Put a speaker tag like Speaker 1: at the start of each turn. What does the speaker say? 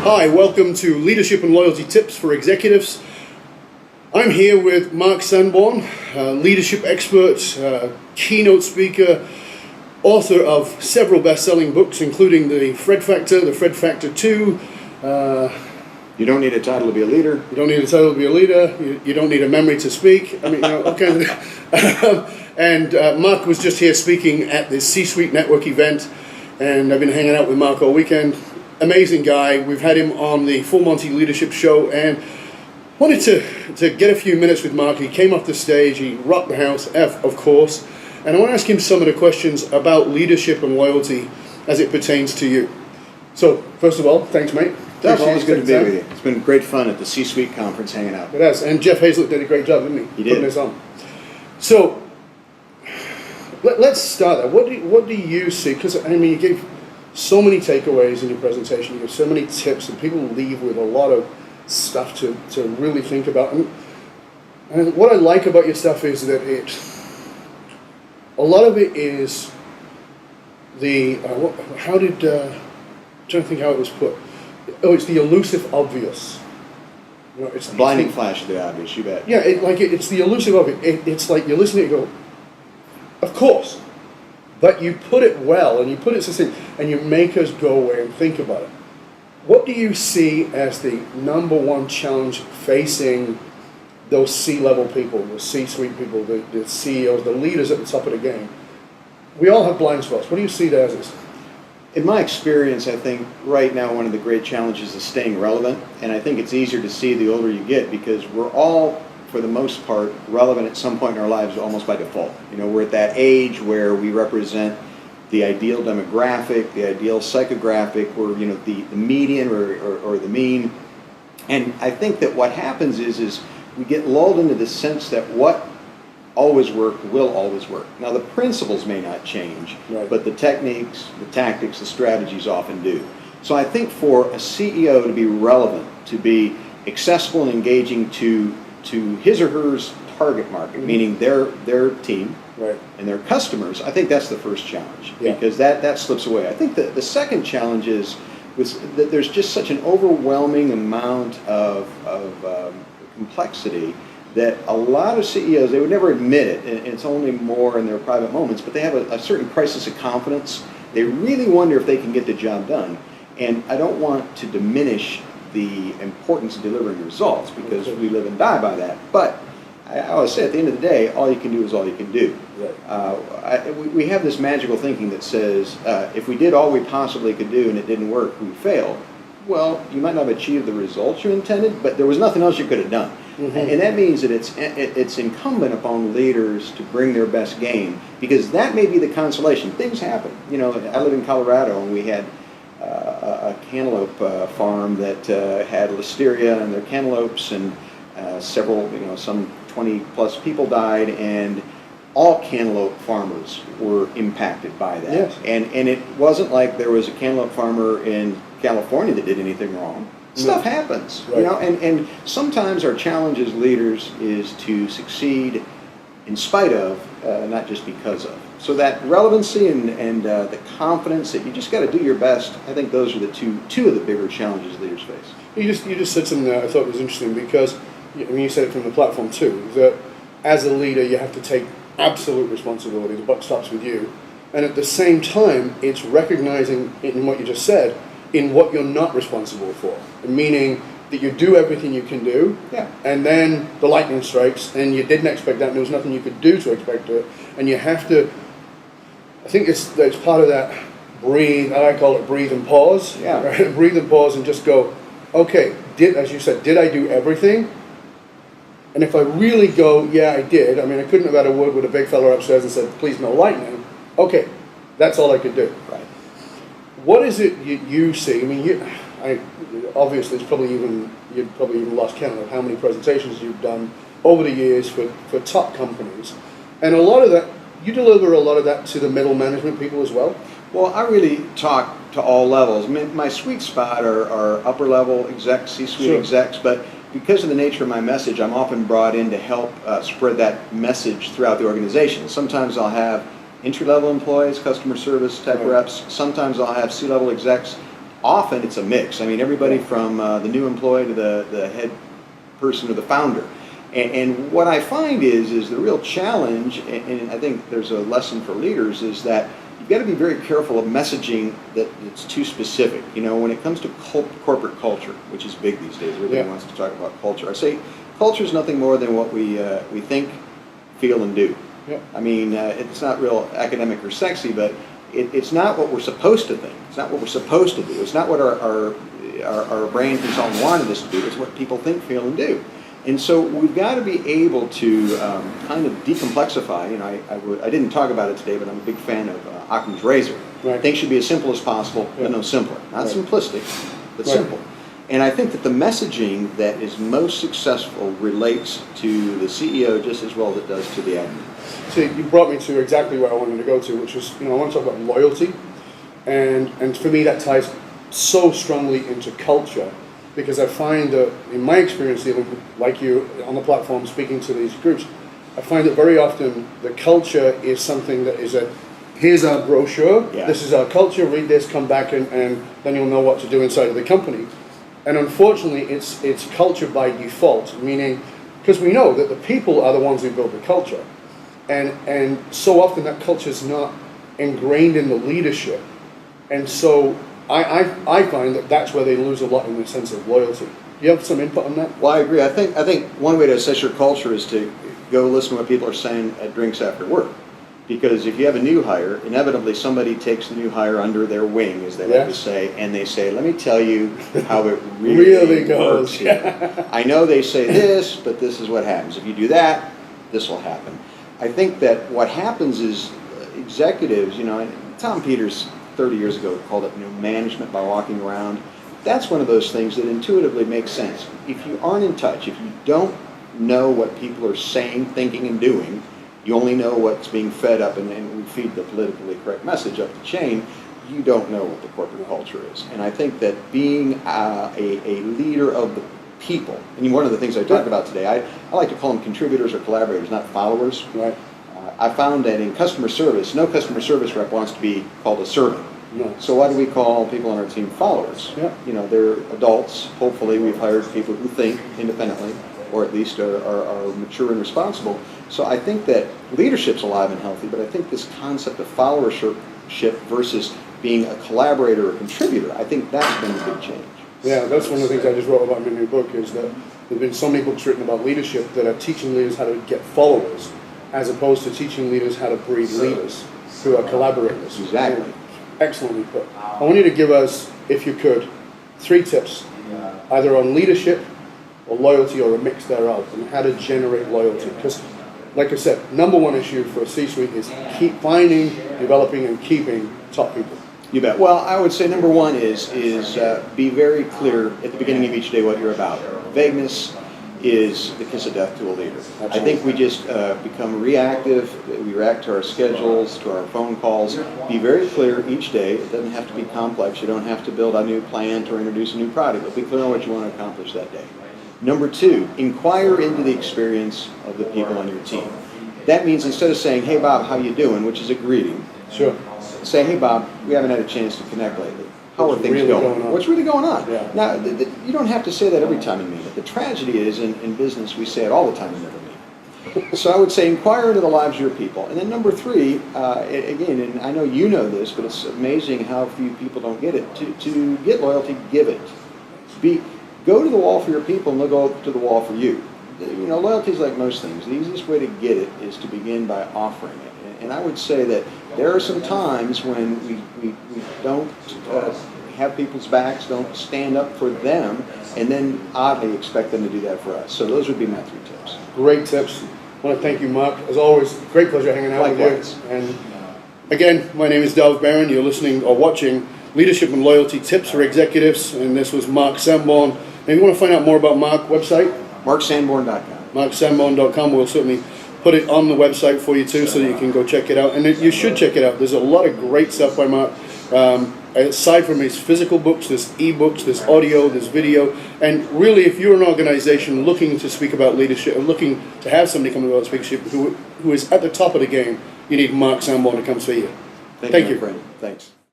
Speaker 1: Hi, welcome to Leadership and Loyalty Tips for Executives. I'm here with Mark Sanborn, leadership expert, keynote speaker, author of several best-selling books, including The Fred Factor, The Fred Factor 2.
Speaker 2: You don't need a title to be a leader.
Speaker 1: You don't need a title to be a leader. You don't need a memory to speak. I mean, all kinds of And Mark was just here speaking at the C-Suite Network event, and I've been hanging out with Mark all weekend. Amazing guy. We've had him on the Full Monty Leadership Show, and wanted to get a few minutes with Mark. He came off the stage, he rocked the house, of course, and I want to ask him some of the questions about leadership and loyalty as it pertains to you. So, first of all, thanks, mate.
Speaker 2: It's always good to be with you. It's been great fun at the C-Suite conference hanging out.
Speaker 1: It has, and Jeff Hayzlett did a great job, didn't he?
Speaker 2: He did.
Speaker 1: Putting this on. So, let's start there. What do you see? Because, I mean, you gave so many takeaways in your presentation, you have so many tips, and people leave with a lot of stuff to really think about. And what I like about your stuff is that a lot of it is the, I'm trying to think how it was put. Oh, it's the elusive obvious. You know, it's
Speaker 2: a blinding flash of the obvious, you bet.
Speaker 1: Yeah, it's the elusive obvious. It's like you listen to it and go, of course. But you put it well, and you put it succinct, and you make us go away and think about it. What do you see as the number one challenge facing those C-level people, the C-suite people, the CEOs, the leaders at the top of the game? We all have blind spots. What do you see there as this?
Speaker 2: In my experience, I think right now one of the great challenges is staying relevant, and I think it's easier to see the older you get because we're all, for the most part, relevant at some point in our lives almost by default. You know, we're at that age where we represent the ideal demographic, the ideal psychographic, or you know, the median or the mean. And I think that what happens is we get lulled into the sense that what always worked will always work. Now the principles may not change, right, but the techniques, the tactics, the strategies often do. So I think for a CEO to be relevant, to be accessible and engaging to his or her target market, mm-hmm, meaning their team, right, and their customers, I think that's the first challenge, yeah, because that slips away. I think the second challenge is that there's just such an overwhelming amount of complexity that a lot of CEOs, they would never admit it, and it's only more in their private moments, but they have a certain crisis of confidence. They really wonder if they can get the job done. And I don't want to diminish the importance of delivering results because we live and die by that. But I always say at the end of the day, all you can do is all you can do. Right. We have this magical thinking that says if we did all we possibly could do and it didn't work, we failed. Well, you might not have achieved the results you intended, but there was nothing else you could have done. Mm-hmm. And that means that it's incumbent upon leaders to bring their best game because that may be the consolation. Things happen. You know, I live in Colorado and we had a cantaloupe farm that had listeria in their cantaloupes, and several, you know, some 20 plus people died, and all cantaloupe farmers were impacted by that. Yes. And it wasn't like there was a cantaloupe farmer in California that did anything wrong. Stuff happens, right, you know, and sometimes our challenge as leaders is to succeed in spite of, not just because of. So that relevancy and the confidence that you just got to do your best, I think those are the two of the bigger challenges leaders face.
Speaker 1: You just said something that I thought was interesting because, I mean, you said it from the platform too, that as a leader you have to take absolute responsibility. The buck stops with you. And at the same time, it's recognizing in what you just said, in what you're not responsible for, meaning that you do everything you can do, yeah, and then the lightning strikes, and you didn't expect that, and there was nothing you could do to expect it, and you have to. I think it's part of that breathe. I call it breathe and pause. Yeah, right? Breathe and pause, and just go. Okay, as you said, did I do everything? And if I really go, yeah, I did. I mean, I couldn't have had a word with a big fella upstairs and said, please no lightning. Okay, that's all I could do. Right. What is it you see? I mean, obviously, you'd probably even lost count of how many presentations you've done over the years for top companies, and a lot of that, you deliver a lot of that to the middle management people as well.
Speaker 2: Well, I really talk to all levels. My sweet spot are upper level execs, C-suite, sure, execs, but because of the nature of my message, I'm often brought in to help spread that message throughout the organization. Sometimes I'll have entry-level employees, customer service type reps. Sometimes I'll have C-level execs often it's a mix. I mean, everybody from the new employee to the head person or the founder. And what I find is the real challenge, and I think there's a lesson for leaders, is that you've got to be very careful of messaging that's too specific. You know, when it comes to corporate culture, which is big these days, everybody wants to talk about culture. I say culture is nothing more than what we think, feel, and do.
Speaker 1: Yep.
Speaker 2: I mean, it's not real academic or sexy, but it's not what we're supposed to think. It's not what we're supposed to do. It's not what our brain consultant wanted us to do. It's what people think, feel, and do. And so we've got to be able to kind of decomplexify. You know, I didn't talk about it today, but I'm a big fan of Occam's razor.
Speaker 1: Right.
Speaker 2: Things should be as simple as possible, but no simpler. Not simplistic, but simple. And I think that the messaging that is most successful relates to the CEO just as well as it does to the admin.
Speaker 1: So you brought me to exactly where I wanted to go to, which is, you know, I want to talk about loyalty, and for me that ties so strongly into culture. Because I find that, in my experience dealing with, like you, on the platform, speaking to these groups, I find that very often the culture is something that is here's our brochure, this is our culture, read this, come back, and then you'll know what to do inside of the company. And unfortunately, it's culture by default, meaning, because we know that the people are the ones who build the culture. And so often that culture is not ingrained in the leadership. And so I find that that's where they lose a lot in the sense of loyalty. You have some input on that?
Speaker 2: Well, I agree. I think one way to assess your culture is to go listen to what people are saying at drinks after work. Because if you have a new hire, inevitably somebody takes the new hire under their wing, as they like to say, and they say, let me tell you how it really works here. I know they say this, but this is what happens. If you do that, this will happen. I think that what happens is executives, you know, and Tom Peters 30 years ago called it, you know, management by walking around. That's one of those things that intuitively makes sense. If you aren't in touch, if you don't know what people are saying, thinking, and doing, you only know what's being fed up, and we feed the politically correct message up the chain, you don't know what the corporate culture is. And I think that being a leader of the people, and one of the things I talked about today, I like to call them contributors or collaborators, not followers.
Speaker 1: Right.
Speaker 2: I found that in customer service, no customer service rep wants to be called a servant.
Speaker 1: No.
Speaker 2: So why do we call people on our team followers?
Speaker 1: Yeah.
Speaker 2: You know, they're adults. Hopefully we've hired people who think independently, or at least are mature and responsible. So I think that leadership's alive and healthy, but I think this concept of followership versus being a collaborator or contributor, I think that's been the big change.
Speaker 1: Yeah, that's one of the things I just wrote about in my new book, is that there's been so many books written about leadership that are teaching leaders how to get followers, as opposed to teaching leaders how to breed leaders who are collaborators.
Speaker 2: Exactly.
Speaker 1: Excellently put. I want you to give us, if you could, 3 tips, either on leadership or loyalty or a mix thereof, and how to generate loyalty. Because, like I said, number one issue for a C-suite is keep finding, developing, and keeping top people.
Speaker 2: You bet. Well, I would say number one is be very clear at the beginning of each day what you're about. Vagueness is the kiss of death to a leader.
Speaker 1: Absolutely.
Speaker 2: I think we just become reactive. We react to our schedules, to our phone calls. Be very clear each day. It doesn't have to be complex. You don't have to build a new plant or introduce a new product, but be clear on what you want to accomplish that day. Number 2, inquire into the experience of the people on your team. That means instead of saying, hey Bob, how you doing, which is a greeting,
Speaker 1: Sure.
Speaker 2: say, hey Bob, we haven't had a chance to connect lately. How are things
Speaker 1: really going on?
Speaker 2: What's really going on?
Speaker 1: Yeah.
Speaker 2: Now, you don't have to say that every time you meet it. The tragedy is, in business, we say it all the time and never meet it. So I would say inquire into the lives of your people. And then number 3, again, and I know you know this, but it's amazing how few people don't get it. To get loyalty, give it. Go to the wall for your people and they'll go to the wall for you. You know, loyalty is like most things. The easiest way to get it is to begin by offering it. And I would say that there are some times when we don't have people's backs, don't stand up for them, and then oddly expect them to do that for us. So those would be my 3 tips.
Speaker 1: Great tips. I want to thank you, Mark. As always, great pleasure hanging out
Speaker 2: Likewise.
Speaker 1: with you. And again, my name is Dov Barron. You're listening or watching Leadership and Loyalty Tips for Executives, and this was Mark Sanborn. And if you want to find out more about Mark, website?
Speaker 2: MarkSanborn.com.
Speaker 1: MarkSanborn.com. We'll certainly put it on the website for you too, so that you can go check it out. And you should check it out. There's a lot of great stuff by Mark. Aside from his physical books, there's e-books, there's audio, there's video. And really, if you're an organization looking to speak about leadership, or looking to have somebody come about leadership who is at the top of the game, you need Mark Sanborn to come see you.
Speaker 2: Thank you, my friend. Thanks.